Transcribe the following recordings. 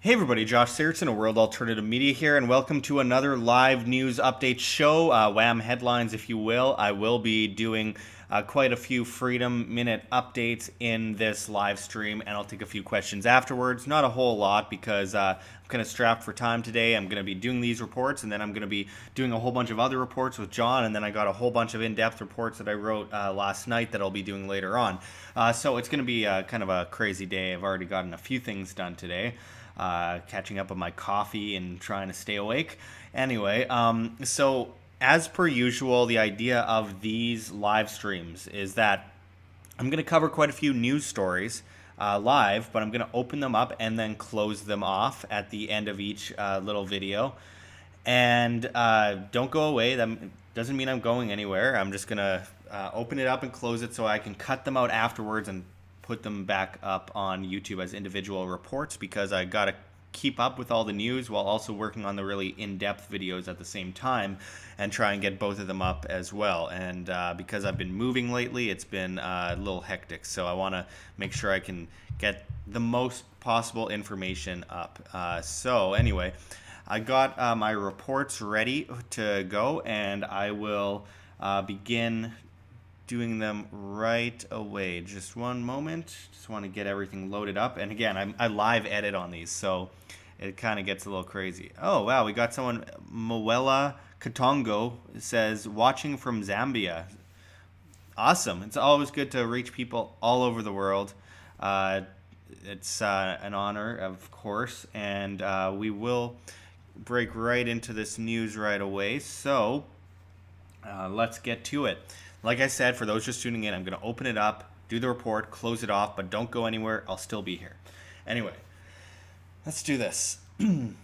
Hey everybody, Josh Sigurdson of World Alternative Media here, and welcome to another live news update show, WAM headlines, if you will. I will be doing quite a few Freedom Minute updates in this live stream, and I'll take a few questions afterwards. Not a whole lot because I'm kind of strapped for time today. I'm going to be doing these reports, and then I'm going to be doing a whole bunch of other reports with John, and then I got a whole bunch of in-depth reports that I wrote last night that I'll be doing later on. So it's going to be kind of a crazy day. I've already gotten a few things done today. Catching up on my coffee and trying to stay awake. Anyway, so as per usual, the idea of these live streams is that I'm going to cover quite a few news stories live, but I'm going to open them up and then close them off at the end of each little video. And don't go away. That doesn't mean I'm going anywhere. I'm just going to open it up and close it so I can cut them out afterwards and put them back up on YouTube as individual reports, because I got to keep up with all the news while also working on the really in-depth videos at the same time and try and get both of them up as well. And because I've been moving lately, it's been a little hectic. So I want to make sure I can get the most possible information up. So anyway, I got my reports ready to go, and I will begin doing them right away. Just one moment. Just want to get everything loaded up. And again, I live edit on these, so it kind of gets a little crazy. Oh, wow. We got someone, Moella Katongo, says, watching from Zambia. Awesome. It's always good to reach people all over the world. It's an honor, of course. And we will break right into this news right away. So let's get to it. Like I said, for those just tuning in, I'm going to open it up, do the report, close it off, but don't go anywhere. I'll still be here. Anyway, let's do this. Hey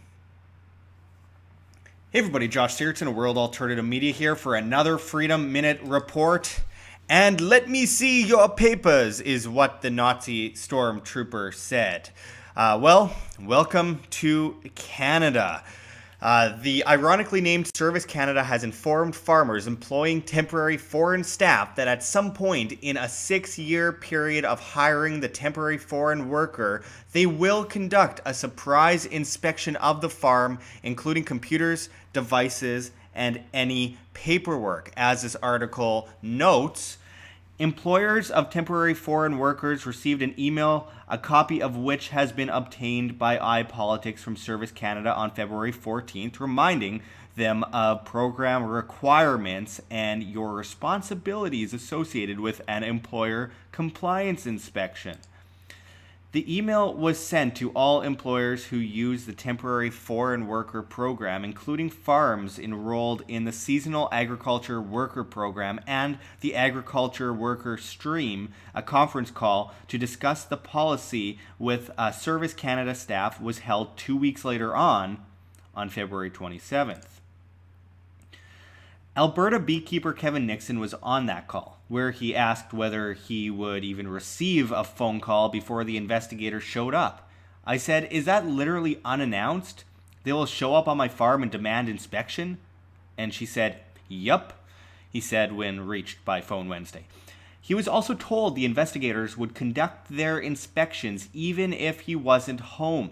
everybody, Josh Sigurdson of World Alternative Media here for another Freedom Minute report. And let me see your papers, is what the Nazi stormtrooper said. Welcome to Canada. The ironically named Service Canada has informed farmers employing temporary foreign staff that at some point in a 6-year period of hiring the temporary foreign worker, they will conduct a surprise inspection of the farm, including computers, devices, and any paperwork. As this article notes, employers of temporary foreign workers received an email, a copy of which has been obtained by iPolitics from Service Canada on February 14th, reminding them of program requirements and your responsibilities associated with an employer compliance inspection. The email was sent to all employers who use the temporary foreign worker program, including farms enrolled in the seasonal agriculture worker program and the agriculture worker stream. A conference call to discuss the policy with Service Canada staff was held 2 weeks later on February 27th. Alberta beekeeper Kevin Nixon was on that call, where he asked whether he would even receive a phone call before the investigator showed up. I said, "Is that literally unannounced? They will show up on my farm and demand inspection?" And she said, "Yup," he said when reached by phone Wednesday. He was also told the investigators would conduct their inspections even if he wasn't home.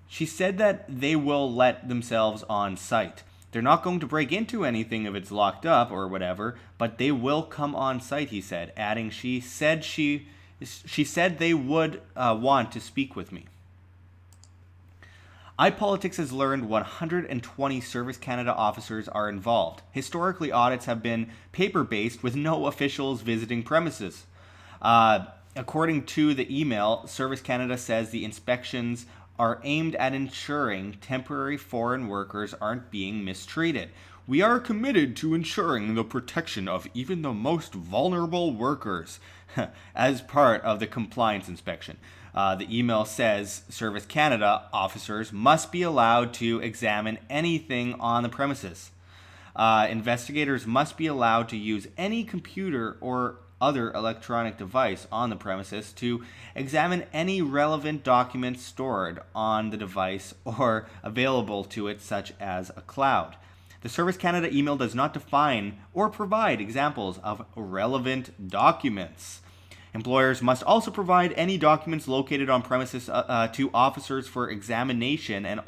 She said that they will let themselves on site. They're not going to break into anything if it's locked up or whatever, but they will come on site, he said, adding she said they would want to speak with me. iPolitics has learned 120 Service Canada officers are involved. Historically, audits have been paper-based with no officials visiting premises. According to the email, Service Canada says the inspections are aimed at ensuring temporary foreign workers aren't being mistreated. "We are committed to ensuring the protection of even the most vulnerable workers," as part of the compliance inspection. The email says Service Canada officers must be allowed to examine anything on the premises. Investigators must be allowed to use any computer or other electronic device on the premises to examine any relevant documents stored on the device or available to it, such as a cloud. The Service Canada email does not define or provide examples of relevant documents. Employers must also provide any documents located on premises to officers for examination, and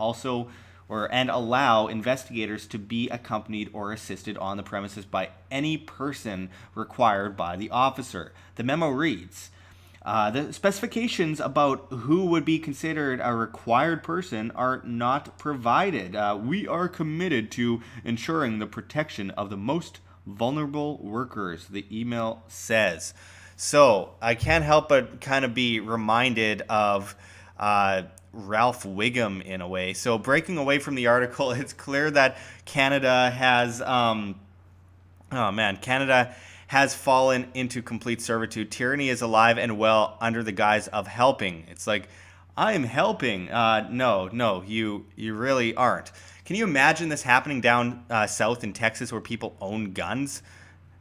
allow investigators to be accompanied or assisted on the premises by any person required by the officer. The memo reads, the specifications about who would be considered a required person are not provided. We are committed to ensuring the protection of the most vulnerable workers, the email says. So I can't help but kind of be reminded of Ralph Wiggum in a way. So breaking away from the article, it's clear that Canada has, Canada has fallen into complete servitude. Tyranny is alive and well under the guise of helping. It's like, I'm helping. No, you really aren't. Can you imagine this happening down south in Texas where people own guns?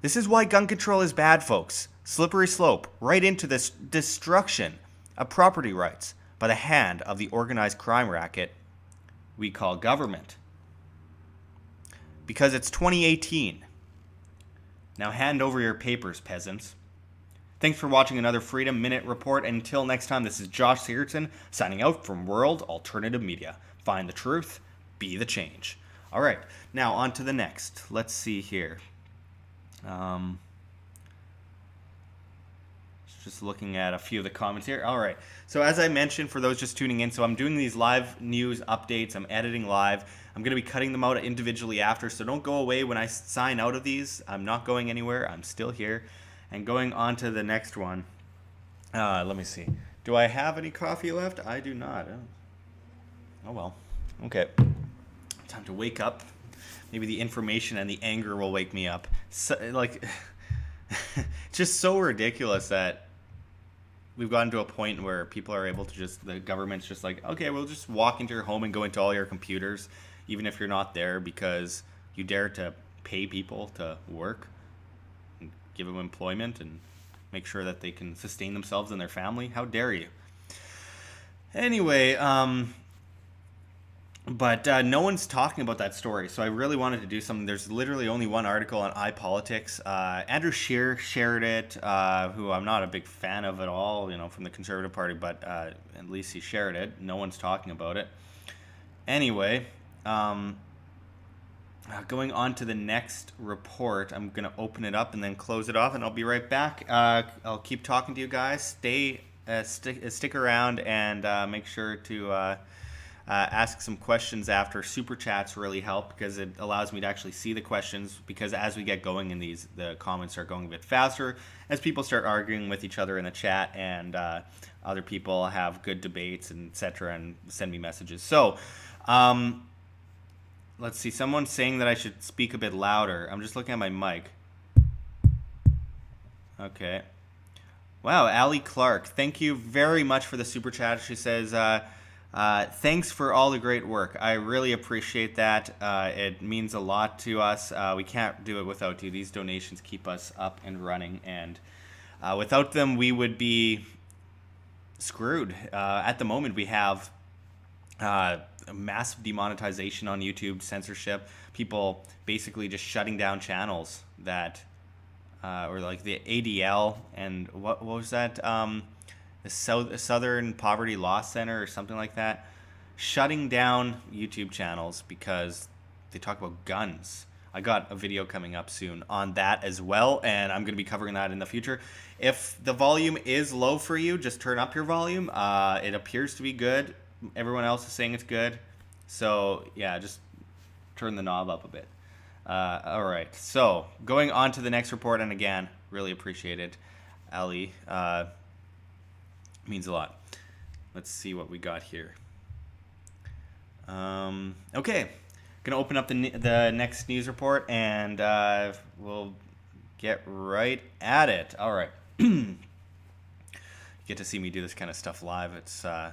This is why gun control is bad, folks. Slippery slope right into this destruction of property rights by the hand of the organized crime racket we call government. Because it's 2018. Now hand over your papers, peasants. Thanks for watching another Freedom Minute Report. And until next time, this is Josh Sigurdson signing out from World Alternative Media. Find the truth, be the change. All right, now on to the next. Let's see here. Just looking at a few of the comments here. All right. So as I mentioned, for those just tuning in, so I'm doing these live news updates. I'm editing live. I'm going to be cutting them out individually after, so don't go away when I sign out of these. I'm not going anywhere. I'm still here. And going on to the next one. Let me see. Do I have any coffee left? I do not. Oh, well. Okay. Time to wake up. Maybe the information and the anger will wake me up. So, it's just so ridiculous that we've gotten to a point where people are able to the government's just like, okay, we'll just walk into your home and go into all your computers, even if you're not there, because you dare to pay people to work and give them employment and make sure that they can sustain themselves and their family. How dare you? Anyway, but no one's talking about that story, so I really wanted to do something. There's literally only one article on iPolitics. Andrew Scheer shared it, who I'm not a big fan of at all, from the Conservative Party, but at least he shared it. No one's talking about it. Anyway, going on to the next report, I'm going to open it up and then close it off, and I'll be right back. I'll keep talking to you guys. Stick around and make sure to... ask some questions after. Super chats really help because it allows me to actually see the questions, because as we get going in these, the comments are going a bit faster as people start arguing with each other in the chat, and other people have good debates and etc. and send me messages. So let's see, someone's saying that I should speak a bit louder. I'm just looking at my mic. Okay. Wow, Allie Clark, thank you very much for the super chat. She says, thanks for all the great work. I really appreciate that. It means a lot to us. We can't do it without you. These donations keep us up and running, and without them, we would be screwed. At the moment, we have massive demonetization on YouTube, censorship, people basically just shutting down channels that, or like the ADL and what was that? The Southern Poverty Law Center or something like that, shutting down YouTube channels because they talk about guns. I got a video coming up soon on that as well, and I'm going to be covering that in the future. If the volume is low for you, just turn up your volume. It appears to be good. Everyone else is saying it's good. So, yeah, just turn the knob up a bit. All right, so going on to the next report, and again, really appreciate it, Ali. Means a lot. Let's see what we got here. Okay, gonna open up the next news report, and we'll get right at it. All right. You get to see me do this kind of stuff live. It's kind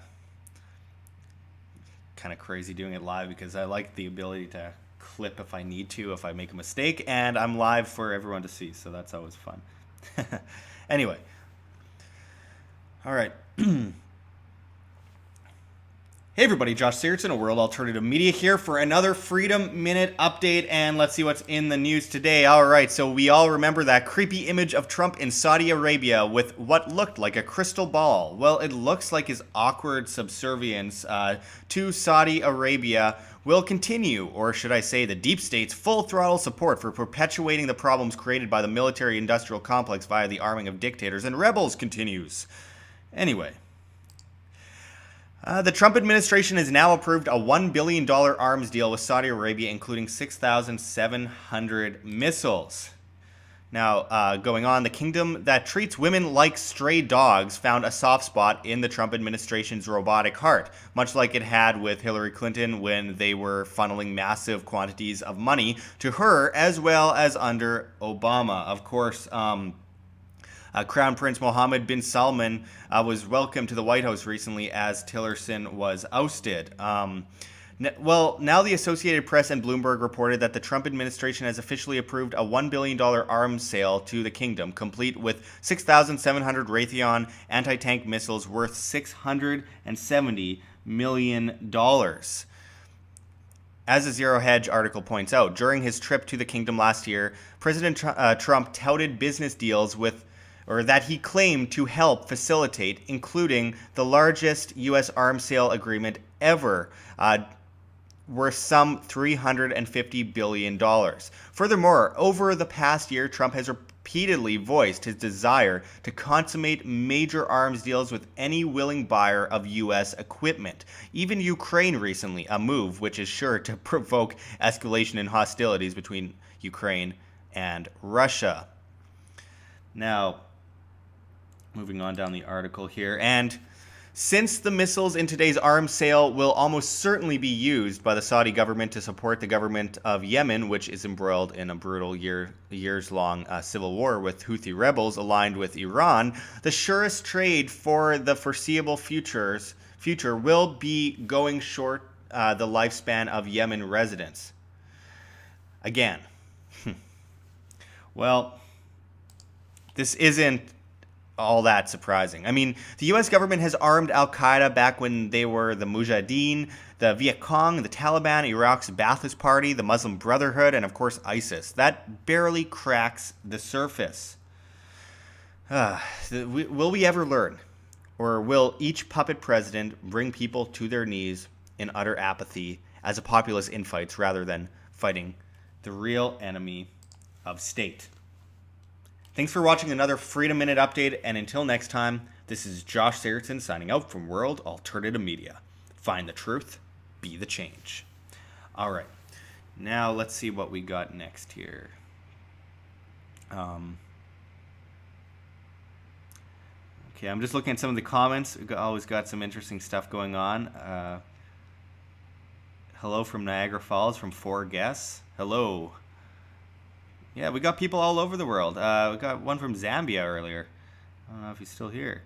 of crazy doing it live because I like the ability to clip if I need to, if I make a mistake, and I'm live for everyone to see, so that's always fun. Anyway. All right. Hey everybody, Josh Sigurdson, a World Alternative Media here for another Freedom Minute update, and let's see what's in the news today. Alright, so we all remember that creepy image of Trump in Saudi Arabia with what looked like a crystal ball. Well, it looks like his awkward subservience to Saudi Arabia will continue, or should I say the deep state's full throttle support for perpetuating the problems created by the military-industrial complex via the arming of dictators and rebels continues. Anyway. The Trump administration has now approved a $1 billion arms deal with Saudi Arabia, including 6,700 missiles. Now, going on, the kingdom that treats women like stray dogs found a soft spot in the Trump administration's robotic heart, much like it had with Hillary Clinton when they were funneling massive quantities of money to her, as well as under Obama. Of course, Crown Prince Mohammed bin Salman was welcomed to the White House recently as Tillerson was ousted. Well, now the Associated Press and Bloomberg reported that the Trump administration has officially approved a $1 billion arms sale to the kingdom, complete with 6,700 Raytheon anti-tank missiles worth $670 million. As the Zero Hedge article points out, during his trip to the kingdom last year, President Trump touted business deals that he claimed to help facilitate, including the largest U.S. arms sale agreement ever, worth some $350 billion. Furthermore, over the past year, Trump has repeatedly voiced his desire to consummate major arms deals with any willing buyer of U.S. equipment. Even Ukraine recently, a move which is sure to provoke escalation in hostilities between Ukraine and Russia. Now, moving on down the article here, and since the missiles in today's arms sale will almost certainly be used by the Saudi government to support the government of Yemen, which is embroiled in a brutal years-long civil war with Houthi rebels aligned with Iran, the surest trade for the foreseeable future will be going short the lifespan of Yemen residents. Again, well, this isn't all that surprising. I mean, the U.S. government has armed al-Qaeda back when they were the Mujahideen, the Viet Cong, the Taliban, Iraq's Ba'athist Party, the Muslim Brotherhood, and of course ISIS. That barely cracks the surface. Will we ever learn? Or will each puppet president bring people to their knees in utter apathy as a populace infights rather than fighting the real enemy of state? Thanks for watching another Freedom Minute update, and until next time, this is Josh Sigurdson signing out from World Alternative Media. Find the truth, be the change. All right, now let's see what we got next here. Okay, I'm just looking at some of the comments. We've always got some interesting stuff going on. Hello from Niagara Falls from 4 Guests. Hello. Yeah, we got people all over the world. We got one from Zambia earlier. I don't know if he's still here.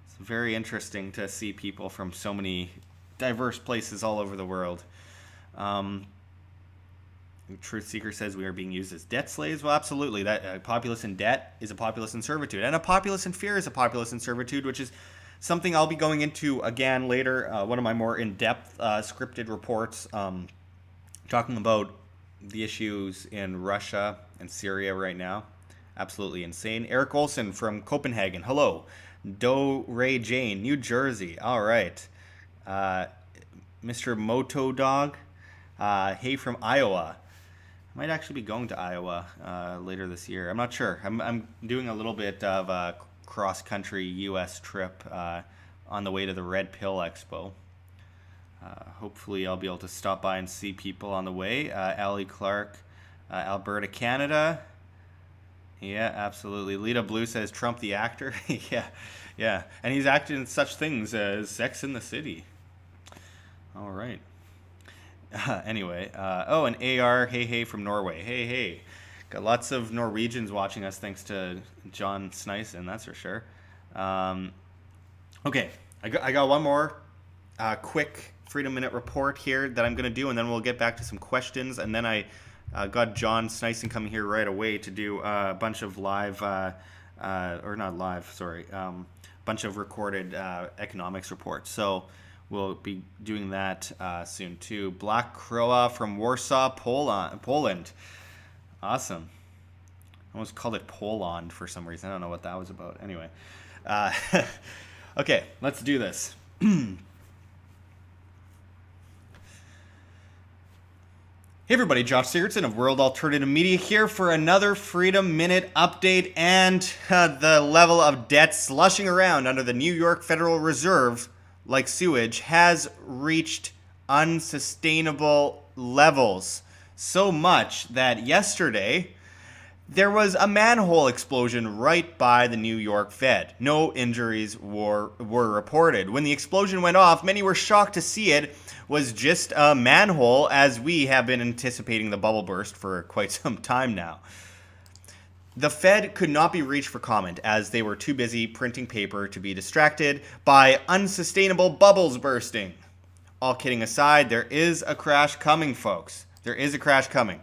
It's very interesting to see people from so many diverse places all over the world. Truth Seeker says we are being used as debt slaves. Well, absolutely. That a populace in debt is a populace in servitude. And a populace in fear is a populace in servitude, which is something I'll be going into again later. One of my more in-depth scripted reports talking about the issues in Russia and Syria right now. Absolutely insane. Eric Olson from Copenhagen. Hello. Do Ray Jane, New Jersey. All right. Mr. Moto Dog. Hey from Iowa. I might actually be going to Iowa later this year. I'm not sure. I'm doing a little bit of a cross-country U.S. trip on the way to the Red Pill Expo. Hopefully I'll be able to stop by and see people on the way. Allie Clark, Alberta, Canada. Yeah, absolutely. Lita Blue says Trump the actor. yeah. And he's acted in such things as Sex in the City. All right. Anyway. And AR, hey from Norway. Hey. Got lots of Norwegians watching us thanks to John Snyson, that's for sure. Okay, I got one more quick Freedom Minute report here that I'm going to do, and then we'll get back to some questions. And then I got John Snyson coming here right away to do a bunch of live, bunch of recorded economics reports. So we'll be doing that soon too. Black Croa from Warsaw, Poland. Awesome. I almost called it Poland for some reason. I don't know what that was about. Anyway. Okay, let's do this. Hey everybody, Josh Sigurdson of World Alternative Media here for another Freedom Minute update, and the level of debt slushing around under the New York Federal Reserve like sewage has reached unsustainable levels. So much that yesterday there was a manhole explosion right by the New York Fed. No injuries were reported. When the explosion went off, many were shocked to see it was just a manhole, as we have been anticipating the bubble burst for quite some time now. The Fed could not be reached for comment as they were too busy printing paper to be distracted by unsustainable bubbles bursting. All kidding aside, there is a crash coming, folks. There is a crash coming.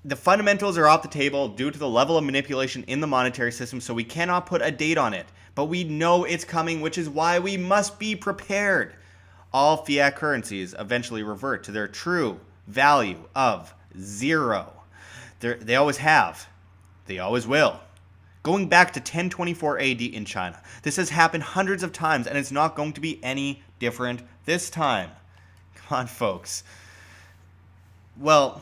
The fundamentals are off the table due to the level of manipulation in the monetary system, so we cannot put a date on it. But we know it's coming, which is why we must be prepared. All fiat currencies eventually revert to their true value of zero. They always have. They always will. Going back to 1024 AD in China. This has happened hundreds of times, and it's not going to be any different this time. Come on, folks. Well,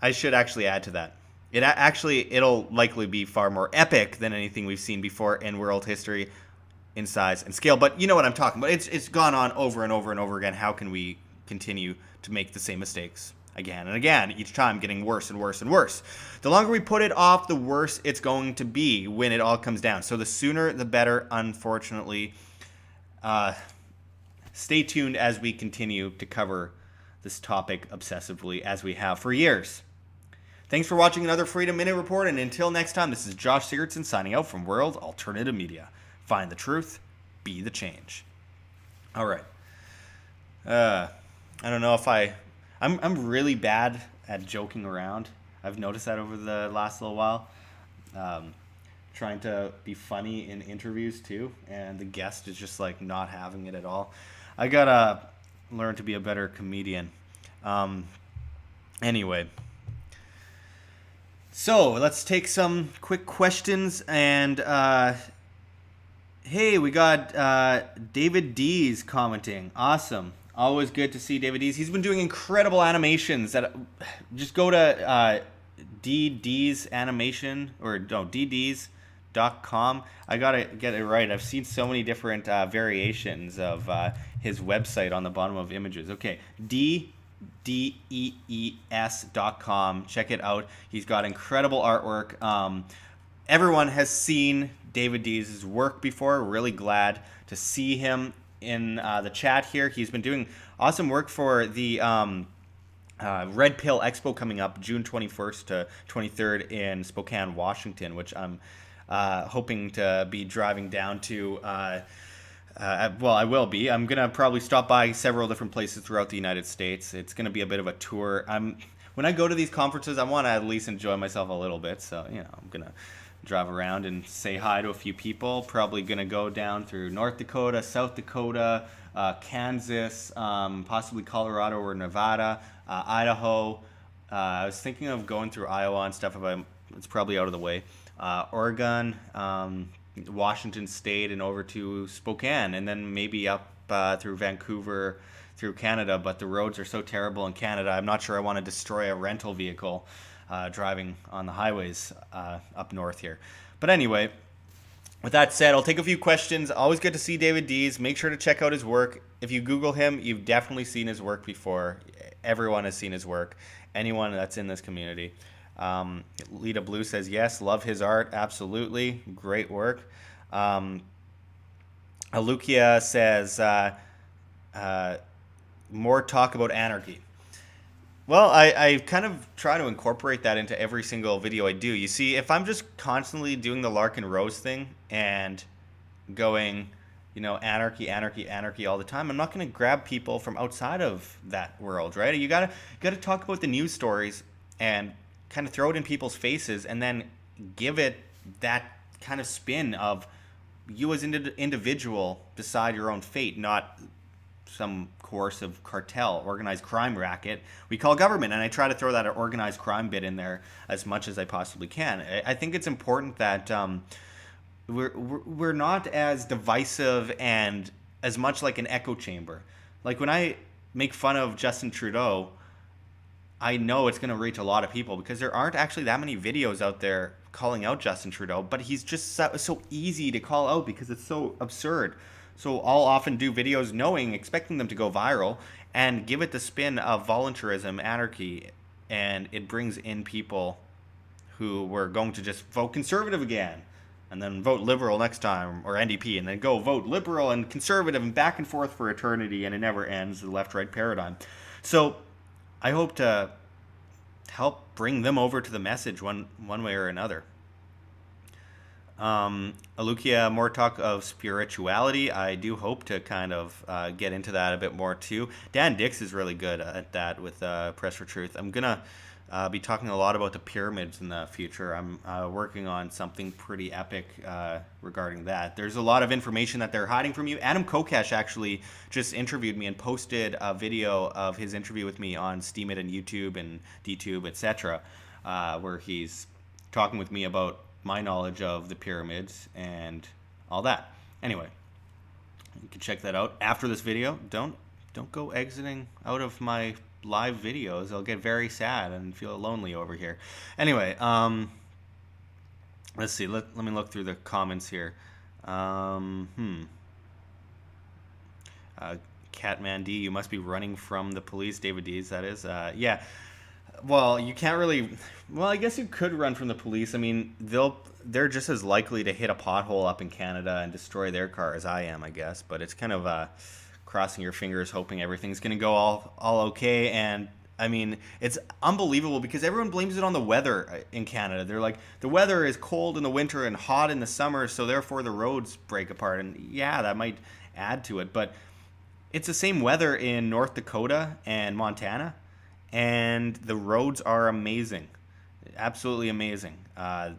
I should actually add to that. It'll likely be far more epic than anything we've seen before in world history in size and scale. But you know what I'm talking about. It's gone on over and over and over again. How can we continue to make the same mistakes again and again, each time getting worse and worse and worse? The longer we put it off, the worse it's going to be when it all comes down. So the sooner, the better, unfortunately. Stay tuned as we continue to cover this topic obsessively as we have for years. Thanks for watching another Freedom Minute Report, and until next time, this is Josh Sigurdson signing out from World Alternative Media. Find the truth, be the change. All right. I don't know if I'm really bad at joking around. I've noticed that over the last little while. Trying to be funny in interviews too, and the guest is just like not having it at all. I gotta learn to be a better comedian. Anyway. So let's take some quick questions, and hey, we got David D's commenting. Awesome. Always good to see David D's. He's been doing incredible animations. That just go to DD's animation, or no, DD's.com. I gotta get it right. I've seen so many different variations of his website on the bottom of images. Okay, DEES.com. Check it out. He's got incredible artwork. Everyone has seen David Dees' work before. Really glad to see him in the chat here. He's been doing awesome work for the Red Pill Expo coming up June 21st to 23rd in Spokane, Washington, which I'm hoping to be driving down to. Well, I will be. I'm going to probably stop by several different places throughout the United States. It's going to be a bit of a tour. When I go to these conferences, I want to at least enjoy myself a little bit. So, I'm going to drive around and say hi to a few people. Probably going to go down through North Dakota, South Dakota, Kansas, possibly Colorado or Nevada, Idaho. I was thinking of going through Iowa and stuff. It's probably out of the way. Oregon, Washington State, and over to Spokane, and then maybe up through Vancouver, through Canada. But the roads are so terrible in Canada, I'm not sure I want to destroy a rental vehicle driving on the highways up north here. But anyway, with that said, I'll take a few questions. Always good to see David Dees. Make sure to check out his work. If you Google him, you've definitely seen his work before. Everyone has seen his work. Anyone that's in this community. Lita Blue says, yes, love his art. Absolutely. Great work. Alukia says, more talk about anarchy. Well, I kind of try to incorporate that into every single video I do. You see, if I'm just constantly doing the Larkin Rose thing and going, anarchy, anarchy, anarchy all the time, I'm not going to grab people from outside of that world, right? You gotta talk about the news stories and kind of throw it in people's faces, and then give it that kind of spin of you as an individual decide your own fate, not some coercive cartel, organized crime racket we call government. And I try to throw that organized crime bit in there as much as I possibly can. I think it's important that we're not as divisive and as much like an echo chamber. Like when I make fun of Justin Trudeau, I know it's going to reach a lot of people because there aren't actually that many videos out there calling out Justin Trudeau, but he's just so easy to call out because it's so absurd. So I'll often do videos expecting them to go viral and give it the spin of voluntarism, anarchy, and it brings in people who were going to just vote conservative again and then vote liberal next time, or NDP, and then go vote liberal and conservative and back and forth for eternity, and it never ends, the left-right paradigm. So I hope to help bring them over to the message one way or another. Alukia, more talk of spirituality. I do hope to kind of get into that a bit more too. Dan Dix is really good at that with Press for Truth. I'm going to be talking a lot about the pyramids in the future. I'm working on something pretty epic regarding that. There's a lot of information that they're hiding from you. Adam Kokesh actually just interviewed me and posted a video of his interview with me on STEEMIT and YouTube and DTube, etc., where he's talking with me about my knowledge of the pyramids and all that. Anyway, you can check that out after this video. Don't go exiting out of my live videos. I'll get very sad and feel lonely over here. Anyway, let's see. Let me look through the comments here. Catman D, you must be running from the police. David Dees, that is. Yeah. Well, you can't really. Well, I guess you could run from the police. I mean, they're just as likely to hit a pothole up in Canada and destroy their car as I am, I guess. But it's kind of crossing your fingers, hoping everything's going to go all okay. And I mean, it's unbelievable because everyone blames it on the weather in Canada. They're like, the weather is cold in the winter and hot in the summer, so therefore the roads break apart. And yeah, that might add to it, but it's the same weather in North Dakota and Montana, and the roads are amazing, absolutely amazing. I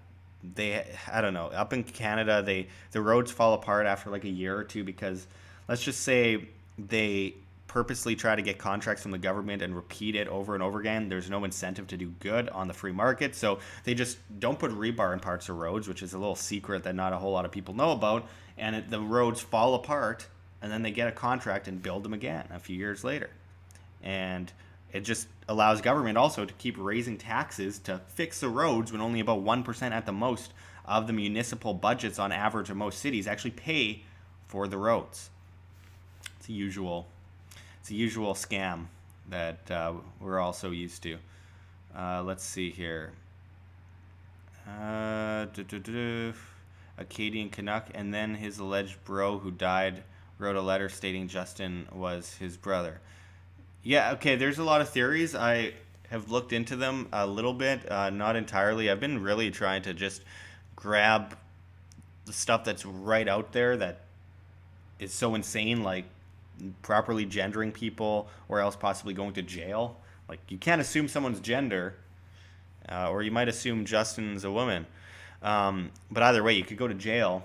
don't know, up in Canada, the roads fall apart after like a year or two because, let's just say, they purposely try to get contracts from the government and repeat it over and over again. There's no incentive to do good on the free market, so they just don't put rebar in parts of roads, which is a little secret that not a whole lot of people know about, and the roads fall apart, and then they get a contract and build them again a few years later. And it just allows government also to keep raising taxes to fix the roads when only about 1% at the most of the municipal budgets on average of most cities actually pay for the roads. It's a usual scam that we're all so used to. Let's see here. Acadian Canuck, and then his alleged bro who died wrote a letter stating Justin was his brother. Yeah, okay, there's a lot of theories. I have looked into them a little bit, not entirely. I've been really trying to just grab the stuff that's right out there that is so insane, like properly gendering people or else possibly going to jail. Like, you can't assume someone's gender, or you might assume Justin's a woman. But either way, you could go to jail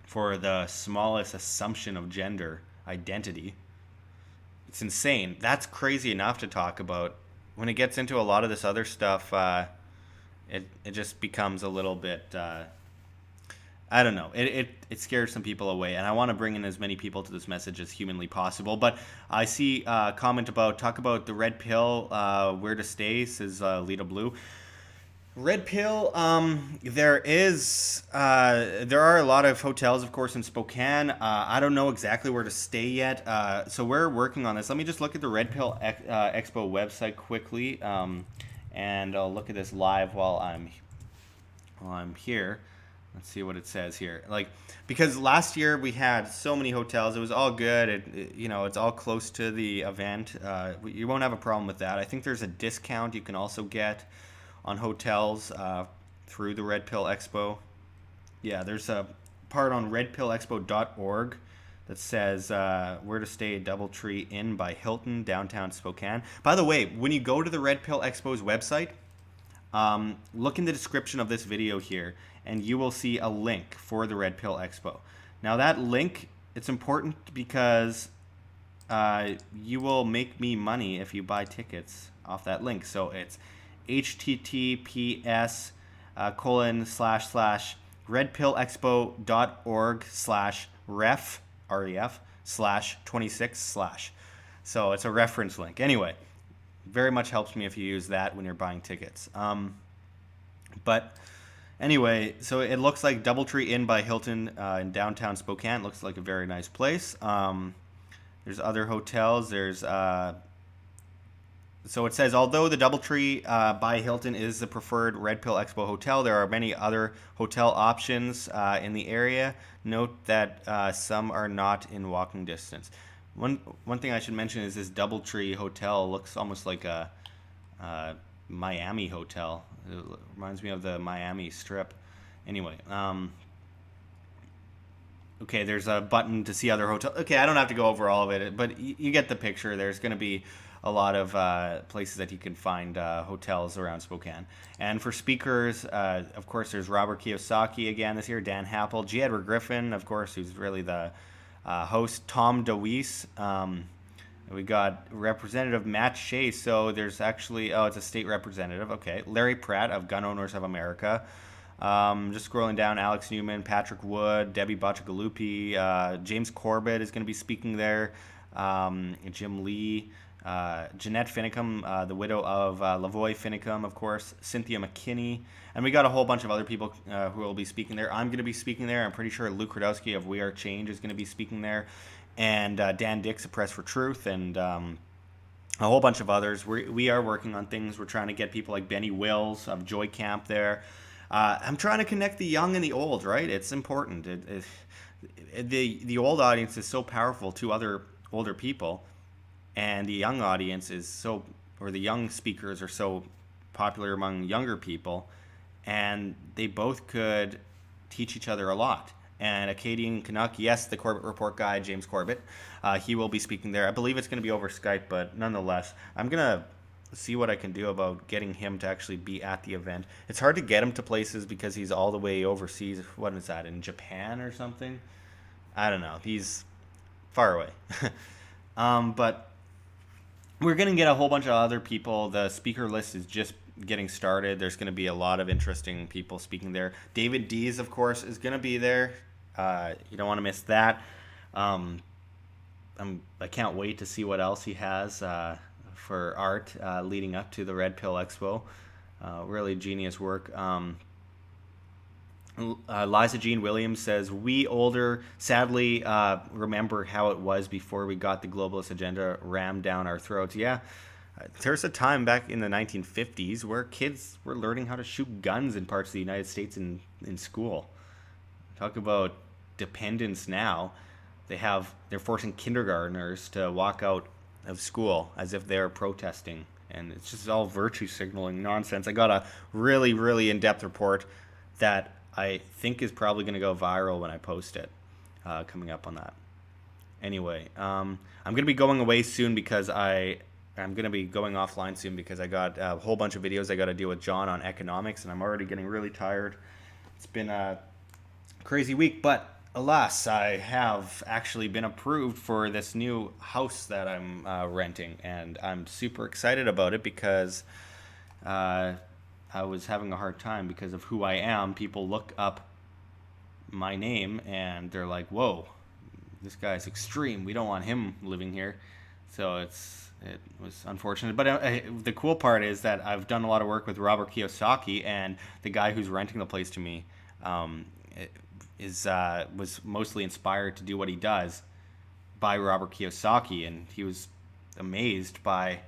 for the smallest assumption of gender identity. It's insane. That's crazy enough to talk about. When it gets into a lot of this other stuff, it just becomes a little bit, I don't know. It scares some people away, and I want to bring in as many people to this message as humanly possible. But I see a comment talk about the red pill, where to stay, says Lita Blue. Red pill, there are a lot of hotels, of course, in Spokane. I don't know exactly where to stay yet, so we're working on this. Let me just look at the Red Pill Expo website quickly, and I'll look at this live while I'm here. Let's see what it says here. Because last year we had so many hotels, it was all good. It's all close to the event. You won't have a problem with that. I think there's a discount you can also get on hotels through the Red Pill Expo. Yeah, there's a part on redpillexpo.org that says where to stay at Doubletree Inn by Hilton, downtown Spokane. By the way, when you go to the Red Pill Expo's website, look in the description of this video here, and you will see a link for the Red Pill Expo. Now that link, it's important because you will make me money if you buy tickets off that link. So it's https colon slash slash redpillexpo.org slash ref slash 26 slash. So it's a reference link. Anyway, very much helps me if you use that when you're buying tickets. But anyway, so it looks like Doubletree Inn by Hilton in downtown Spokane. Looks like a very nice place. There's other hotels. So it says, although the Doubletree by Hilton is the preferred Red Pill Expo hotel, there are many other hotel options in the area. Note that some are not in walking distance. One thing I should mention is this Doubletree hotel looks almost like a Miami hotel. It reminds me of the Miami Strip. Anyway, okay, there's a button to see other hotels. Okay, I don't have to go over all of it, but you get the picture. There's going to be a lot of places that you can find hotels around Spokane. And for speakers, of course, there's Robert Kiyosaki again this year, Dan Happel, G. Edward Griffin, of course, who's really the host, Tom DeWeese. We got Representative Matt Shea. So there's actually, it's a state representative. Okay. Larry Pratt of Gun Owners of America. Just scrolling down, Alex Newman, Patrick Wood, Debbie Bachagalupi, James Corbett is going to be speaking there. Jim Lee, Jeanette Finicum, the widow of Lavoy Finicum, of course, Cynthia McKinney. And we got a whole bunch of other people who will be speaking there. I'm going to be speaking there. I'm pretty sure Luke Rudowski of We Are Change is going to be speaking there. And Dan Dix of Press for Truth, and a whole bunch of others. We are working on things. We're trying to get people like Benny Wills of Joy Camp there. I'm trying to connect the young and the old, right? It's important. The old audience is so powerful to other older people, and the young audience the young speakers are so popular among younger people, and they both could teach each other a lot. And Acadian Canuck, yes, the Corbett Report guy, James Corbett, he will be speaking there. I believe it's going to be over Skype, but nonetheless, I'm going to see what I can do about getting him to actually be at the event. It's hard to get him to places because he's all the way overseas. What is that, in Japan or something? I don't know. He's far away. But we're going to get a whole bunch of other people. The speaker list is just getting started. There's going to be a lot of interesting people speaking there. David Dees, of course, is going to be there. You don't want to miss that. I can't wait to see what else he has for art leading up to the Red Pill Expo. Really genius work. Liza Jean Williams says, we older sadly remember how it was before we got the globalist agenda rammed down our throats. Yeah, there's a time back in the 1950s where kids were learning how to shoot guns in parts of the United States in school. Talk about dependence now. They're forcing kindergartners to walk out of school as if they're protesting, and it's just all virtue signaling nonsense. I got a really, really in-depth report that I think is probably going to go viral when I post it, coming up on that. Anyway, I'm going to be going away soon because I'm going to be going offline soon because I got a whole bunch of videos I got to deal with John on economics, and I'm already getting really tired. It's been a crazy week, but alas, I have actually been approved for this new house that I'm renting, and I'm super excited about it because I was having a hard time because of who I am. People look up my name and they're like, whoa, this guy's extreme. We don't want him living here. So it was unfortunate. But the cool part is that I've done a lot of work with Robert Kiyosaki, and the guy who's renting the place to me was mostly inspired to do what he does by Robert Kiyosaki, and he was amazed by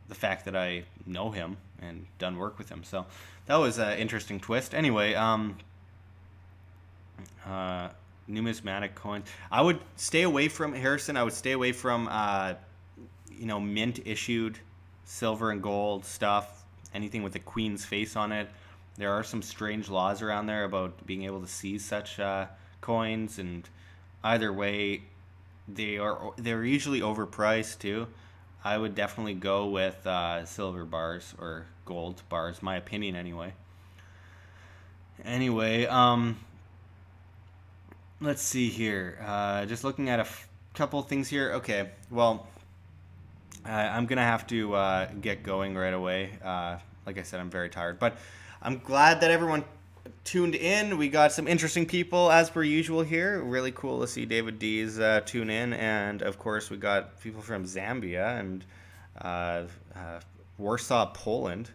the fact that I know him and done work with him. So that was an interesting twist. Anyway, numismatic coins. I would stay away from, Harrison. I would stay away from mint issued silver and gold stuff. Anything with the Queen's face on it. There are some strange laws around there about being able to seize such coins, and either way, they're usually overpriced too. I would definitely go with silver bars or gold bars, my opinion anyway. Anyway, let's see here. Just looking at a couple things here. Okay, well, I'm gonna have to get going right away. Like I said, I'm very tired, but I'm glad that everyone tuned in. We got some interesting people as per usual here. Really cool to see David D's tune in, and of course we got people from Zambia and uh, uh, Warsaw, Poland,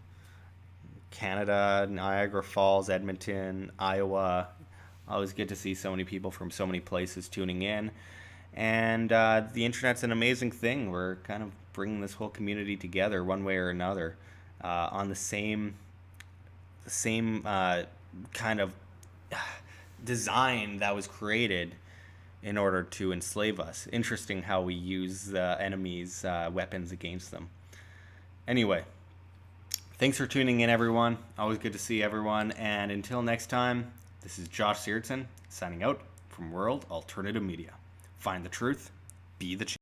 Canada, Niagara Falls, Edmonton, Iowa. Always good to see so many people from so many places tuning in. And the internet's an amazing thing. We're kind of bringing this whole community together one way or another on the same kind of design that was created in order to enslave us. Interesting how we use the enemy's weapons against them. Anyway, thanks for tuning in, everyone. Always good to see everyone. And until next time, this is Josh Sigurdson signing out from World Alternative Media. Find the truth, be the change.